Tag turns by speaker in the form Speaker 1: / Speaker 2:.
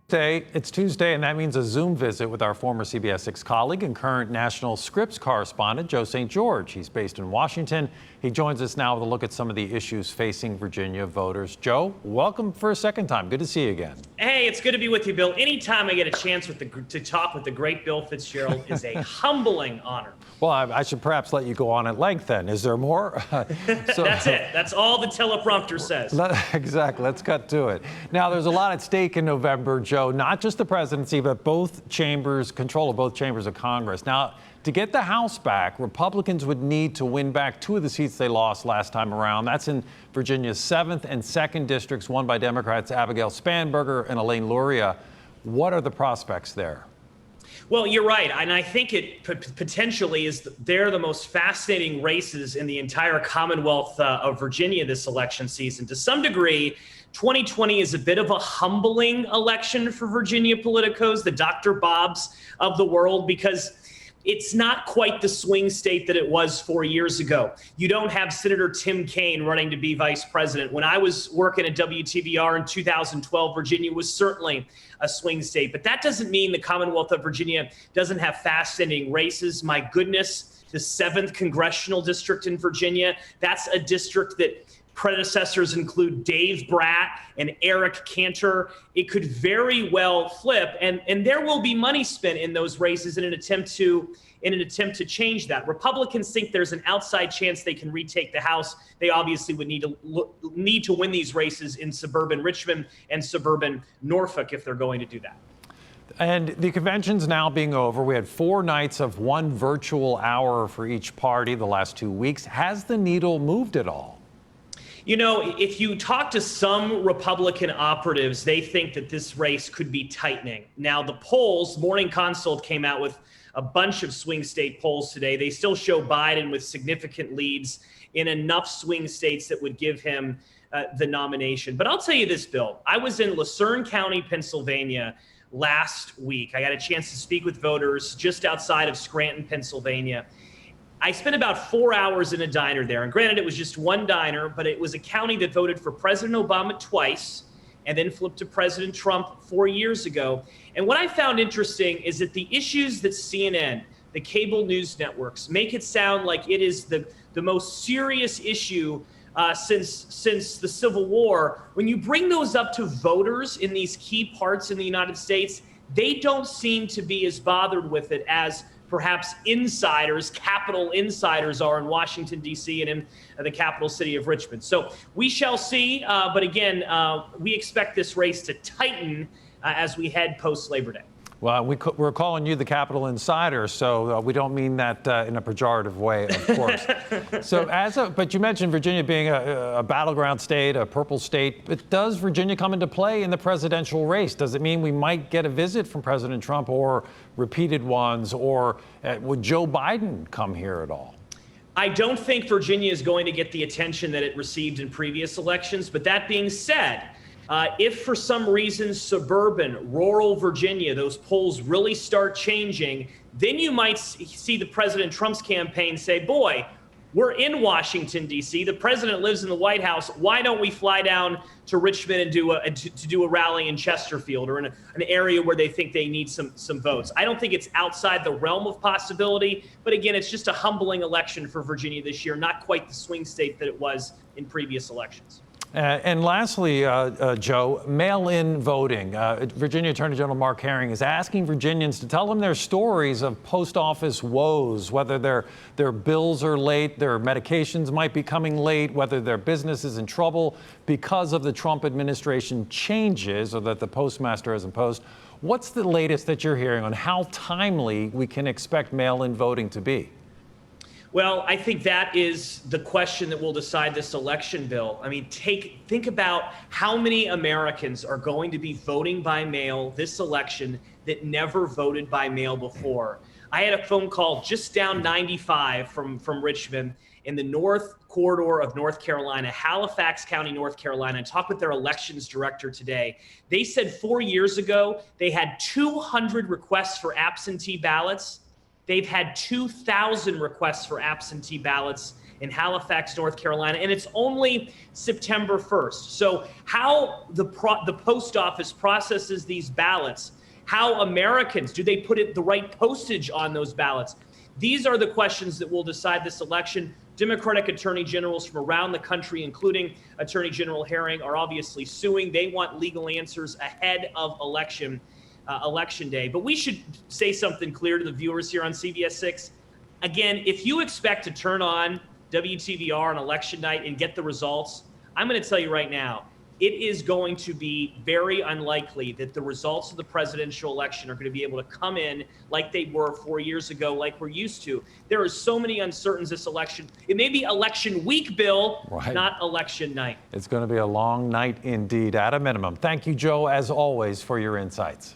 Speaker 1: It's Tuesday, and that means a Zoom visit with our former CBS 6 colleague and current national Scripps correspondent, Joe St. George. He's based in Washington. He joins us now with a look at some of the issues facing Virginia voters. Joe, welcome for a second time. Good to see you again.
Speaker 2: Hey, it's good to be with you, Bill. Anytime I get a chance to talk with the great Bill Fitzgerald is a humbling honor.
Speaker 1: Well, I should perhaps let you go on at length then. Is there more?
Speaker 2: That's it. That's all the teleprompter says.
Speaker 1: Exactly. Let's cut to it. Now, there's a lot at stake in November, Joe, not just the presidency, but both chambers, control of both chambers of Congress. Now, to get the House back, Republicans would need to win back two of the seats they lost last time around. That's in Virginia's 7th and 2nd districts, won by Democrats Abigail Spanberger and Elaine Luria. What are the prospects there?
Speaker 2: Well, you're right, and I think it potentially is. They're the most fascinating races in the entire Commonwealth of Virginia this election season. To some degree, 2020 is a bit of a humbling election for Virginia politicos, the Dr. Bobs of the world, because it's not quite the swing state that it was 4 years ago. You don't have Senator Tim Kaine running to be vice president. When I was working at WTVR in 2012, Virginia was certainly a swing state. But that doesn't mean the Commonwealth of Virginia doesn't have fascinating races. My goodness, the 7th congressional district in Virginia, that's a district that predecessors include Dave Bratt and Eric Cantor. It could very well flip, and there will be money spent in those races in an attempt to change that. Republicans think there's an outside chance they can retake the House. They obviously would need to win these races in suburban Richmond and suburban Norfolk if they're going to do that.
Speaker 1: And the convention's now being over. We had 4 nights of 1 virtual hour for each party the last 2 weeks. Has the needle moved at all?
Speaker 2: You know, if you talk to some Republican operatives, they think that this race could be tightening. Now, the polls, Morning Consult came out with a bunch of swing state polls today. They still show Biden with significant leads in enough swing states that would give him the nomination. But I'll tell you this, Bill. I was in Lucerne County, Pennsylvania last week. I got a chance to speak with voters just outside of Scranton, Pennsylvania. I spent about 4 hours in a diner there. And granted, it was just one diner, but it was a county that voted for President Obama twice and then flipped to President Trump 4 years ago. And what I found interesting is that the issues that CNN, the cable news networks, make it sound like it is the most serious issue since the Civil War. When you bring those up to voters in these key parts in the United States, they don't seem to be as bothered with it as perhaps insiders, Capitol insiders are in Washington, D.C. and in the capital city of Richmond. So we shall see. But again, we expect this race to tighten as we head post-Labor Day.
Speaker 1: Well, we're calling you the Capitol Insider, so we don't mean that in a pejorative way, of course. But you mentioned Virginia being a battleground state, a purple state. But does Virginia come into play in the presidential race? Does it mean we might get a visit from President Trump or repeated ones, or would Joe Biden come here at all?
Speaker 2: I don't think Virginia is going to get the attention that it received in previous elections. But that being said, if for some reason suburban, rural Virginia, those polls really start changing, then you might see the President Trump's campaign say, boy, we're in Washington, D.C. The president lives in the White House. Why don't we fly down to Richmond and do a rally in Chesterfield or in an area where they think they need some votes? I don't think it's outside the realm of possibility. But again, it's just a humbling election for Virginia this year, not quite the swing state that it was in previous elections.
Speaker 1: And lastly, Joe, mail-in voting. Virginia Attorney General Mark Herring is asking Virginians to tell him their stories of post office woes, whether their bills are late, their medications might be coming late, whether their business is in trouble because of the Trump administration changes or that the postmaster has imposed. What's the latest that you're hearing on how timely we can expect mail-in voting to be?
Speaker 2: Well, I think that is the question that will decide this election, Bill. I mean, think about how many Americans are going to be voting by mail this election that never voted by mail before. I had a phone call just down 95 from Richmond in the North Corridor of North Carolina, Halifax County, North Carolina, and talked with their elections director today. They said 4 years ago, they had 200 requests for absentee ballots. They've had 2,000 requests for absentee ballots in Halifax, North Carolina, and it's only September 1st. So how the post office processes these ballots, how Americans, do they put the right postage on those ballots? These are the questions that will decide this election. Democratic attorney generals from around the country, including Attorney General Herring, are obviously suing. They want legal answers ahead of election day. But we should say something clear to the viewers here on CBS 6. Again, if you expect to turn on WTVR on election night and get the results, I'm going to tell you right now, it is going to be very unlikely that the results of the presidential election are going to be able to come in like they were 4 years ago, like we're used to. There are so many uncertainties this election. It may be election week, Bill,
Speaker 1: right,
Speaker 2: not election night.
Speaker 1: It's going to be a long night indeed, at a minimum. Thank you, Joe, as always, for your insights.